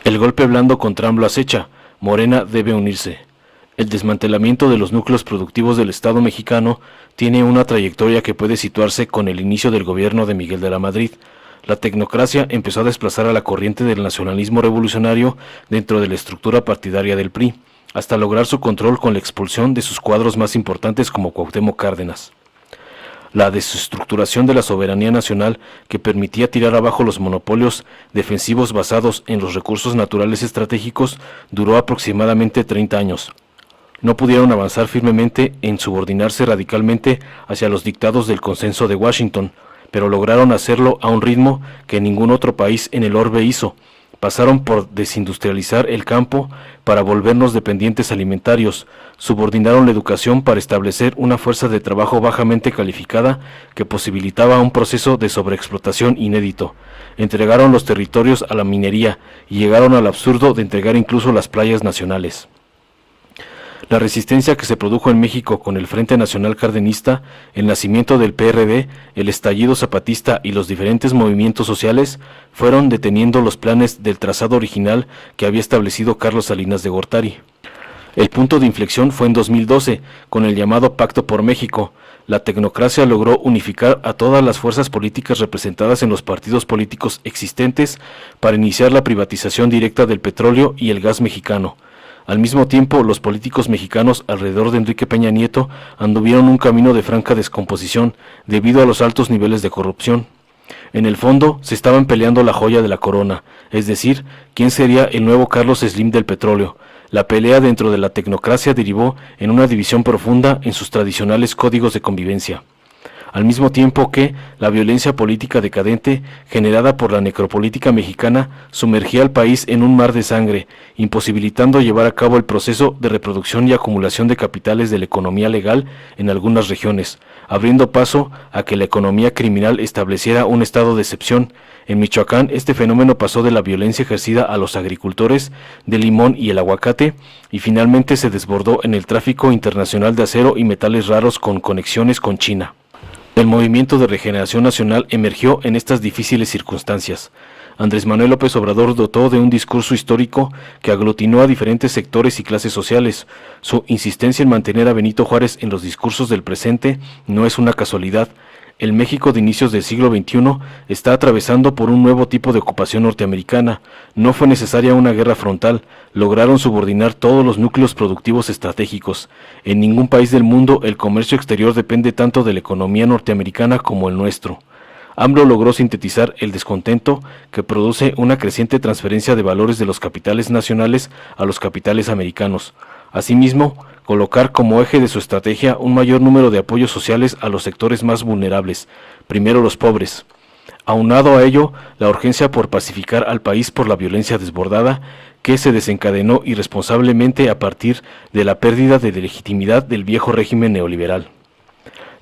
El golpe blando contra AMLO acecha. Morena debe unirse. El desmantelamiento de los núcleos productivos del Estado mexicano tiene una trayectoria que puede situarse con el inicio del gobierno de Miguel de la Madrid. La tecnocracia empezó a desplazar a la corriente del nacionalismo revolucionario dentro de la estructura partidaria del PRI, hasta lograr su control con la expulsión de sus cuadros más importantes como Cuauhtémoc Cárdenas. La desestructuración de la soberanía nacional que permitía tirar abajo los monopolios defensivos basados en los recursos naturales estratégicos duró aproximadamente 30 años. No pudieron avanzar firmemente en subordinarse radicalmente hacia los dictados del consenso de Washington, pero lograron hacerlo a un ritmo que ningún otro país en el orbe hizo. Pasaron por desindustrializar el campo para volvernos dependientes alimentarios, subordinaron la educación para establecer una fuerza de trabajo bajamente calificada que posibilitaba un proceso de sobreexplotación inédito, entregaron los territorios a la minería y llegaron al absurdo de entregar incluso las playas nacionales. La resistencia que se produjo en México con el Frente Nacional Cardenista, el nacimiento del PRD, el estallido zapatista y los diferentes movimientos sociales fueron deteniendo los planes del trazado original que había establecido Carlos Salinas de Gortari. El punto de inflexión fue en 2012, con el llamado Pacto por México. La tecnocracia logró unificar a todas las fuerzas políticas representadas en los partidos políticos existentes para iniciar la privatización directa del petróleo y el gas mexicano. Al mismo tiempo, los políticos mexicanos alrededor de Enrique Peña Nieto anduvieron un camino de franca descomposición debido a los altos niveles de corrupción. En el fondo, se estaban peleando la joya de la corona, es decir, quién sería el nuevo Carlos Slim del petróleo. La pelea dentro de la tecnocracia derivó en una división profunda en sus tradicionales códigos de convivencia. Al mismo tiempo que la violencia política decadente generada por la necropolítica mexicana sumergía al país en un mar de sangre, imposibilitando llevar a cabo el proceso de reproducción y acumulación de capitales de la economía legal en algunas regiones, abriendo paso a que la economía criminal estableciera un estado de excepción. En Michoacán, este fenómeno pasó de la violencia ejercida a los agricultores del limón y el aguacate, y finalmente se desbordó en el tráfico internacional de acero y metales raros con conexiones con China. El movimiento de regeneración nacional emergió en estas difíciles circunstancias. Andrés Manuel López Obrador dotó de un discurso histórico que aglutinó a diferentes sectores y clases sociales. Su insistencia en mantener a Benito Juárez en los discursos del presente no es una casualidad. El México de inicios del siglo XXI está atravesando por un nuevo tipo de ocupación norteamericana. No fue necesaria una guerra frontal, lograron subordinar todos los núcleos productivos estratégicos. En ningún país del mundo el comercio exterior depende tanto de la economía norteamericana como el nuestro. AMLO logró sintetizar el descontento que produce una creciente transferencia de valores de los capitales nacionales a los capitales americanos. Asimismo, colocar como eje de su estrategia un mayor número de apoyos sociales a los sectores más vulnerables, primero los pobres. Aunado a ello, la urgencia por pacificar al país por la violencia desbordada que se desencadenó irresponsablemente a partir de la pérdida de legitimidad del viejo régimen neoliberal.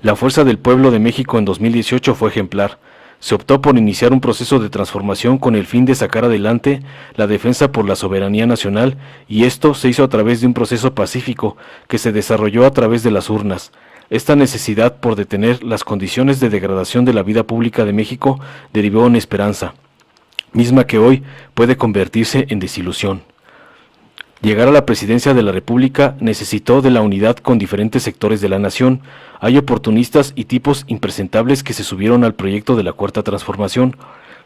La fuerza del pueblo de México en 2018 fue ejemplar. Se optó por iniciar un proceso de transformación con el fin de sacar adelante la defensa por la soberanía nacional, y esto se hizo a través de un proceso pacífico que se desarrolló a través de las urnas. Esta necesidad por detener las condiciones de degradación de la vida pública de México derivó en esperanza, misma que hoy puede convertirse en desilusión. Llegar a la presidencia de la República necesitó de la unidad con diferentes sectores de la nación. Hay oportunistas y tipos impresentables que se subieron al proyecto de la Cuarta Transformación,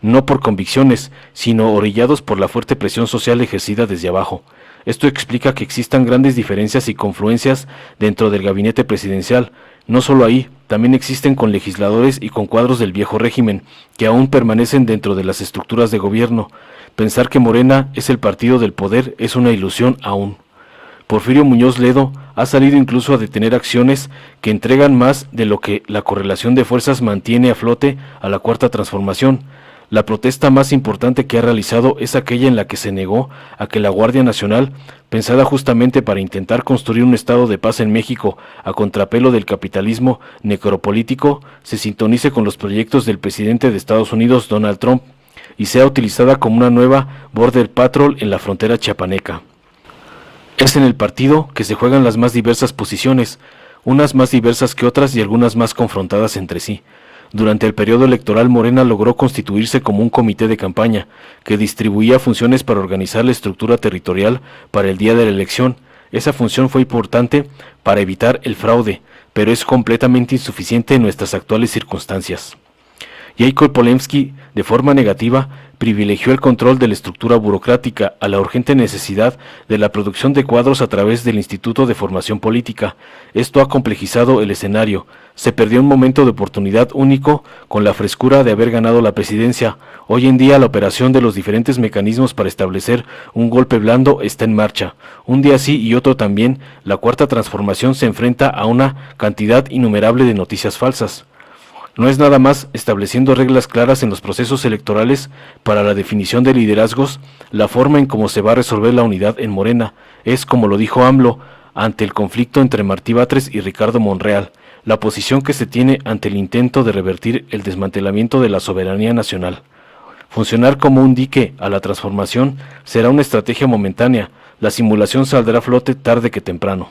no por convicciones, sino orillados por la fuerte presión social ejercida desde abajo. Esto explica que existan grandes diferencias y confluencias dentro del gabinete presidencial. No solo ahí, también existen con legisladores y con cuadros del viejo régimen, que aún permanecen dentro de las estructuras de gobierno. Pensar que Morena es el partido del poder es una ilusión aún. Porfirio Muñoz Ledo ha salido incluso a detener acciones que entregan más de lo que la correlación de fuerzas mantiene a flote a la Cuarta Transformación. La protesta más importante que ha realizado es aquella en la que se negó a que la Guardia Nacional, pensada justamente para intentar construir un estado de paz en México a contrapelo del capitalismo necropolítico, se sintonice con los proyectos del presidente de Estados Unidos, Donald Trump, y sea utilizada como una nueva Border Patrol en la frontera chiapaneca. Es en el partido que se juegan las más diversas posiciones, unas más diversas que otras y algunas más confrontadas entre sí. Durante el periodo electoral, Morena logró constituirse como un comité de campaña que distribuía funciones para organizar la estructura territorial para el día de la elección. Esa función fue importante para evitar el fraude, pero es completamente insuficiente en nuestras actuales circunstancias. Jacob Polemski, de forma negativa, privilegió el control de la estructura burocrática a la urgente necesidad de la producción de cuadros a través del Instituto de Formación Política. Esto ha complejizado el escenario. Se perdió un momento de oportunidad único con la frescura de haber ganado la presidencia. Hoy en día la operación de los diferentes mecanismos para establecer un golpe blando está en marcha. Un día sí y otro también, la Cuarta Transformación se enfrenta a una cantidad innumerable de noticias falsas. No es nada más estableciendo reglas claras en los procesos electorales para la definición de liderazgos, la forma en cómo se va a resolver la unidad en Morena. Es como lo dijo AMLO ante el conflicto entre Martí Batres y Ricardo Monreal, la posición que se tiene ante el intento de revertir el desmantelamiento de la soberanía nacional. Funcionar como un dique a la transformación será una estrategia momentánea, la simulación saldrá a flote tarde que temprano.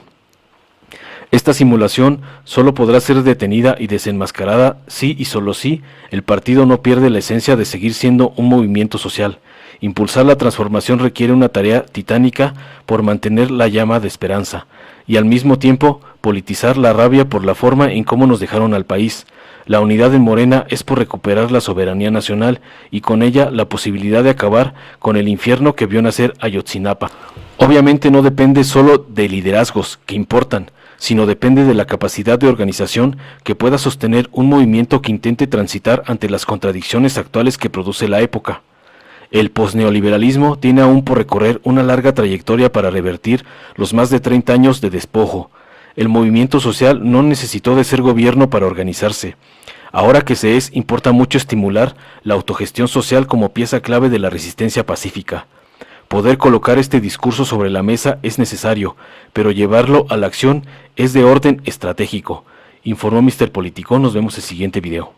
Esta simulación solo podrá ser detenida y desenmascarada si y solo si el partido no pierde la esencia de seguir siendo un movimiento social. Impulsar la transformación requiere una tarea titánica por mantener la llama de esperanza y al mismo tiempo politizar la rabia por la forma en cómo nos dejaron al país. La unidad en Morena es por recuperar la soberanía nacional y con ella la posibilidad de acabar con el infierno que vio nacer Ayotzinapa. Obviamente no depende solo de liderazgos que importan, sino depende de la capacidad de organización que pueda sostener un movimiento que intente transitar ante las contradicciones actuales que produce la época. El posneoliberalismo tiene aún por recorrer una larga trayectoria para revertir los más de 30 años de despojo. El movimiento social no necesitó de ser gobierno para organizarse. Ahora que se es, importa mucho estimular la autogestión social como pieza clave de la resistencia pacífica. Poder colocar este discurso sobre la mesa es necesario, pero llevarlo a la acción es de orden estratégico, informó Mr. Político. Nos vemos en el siguiente video.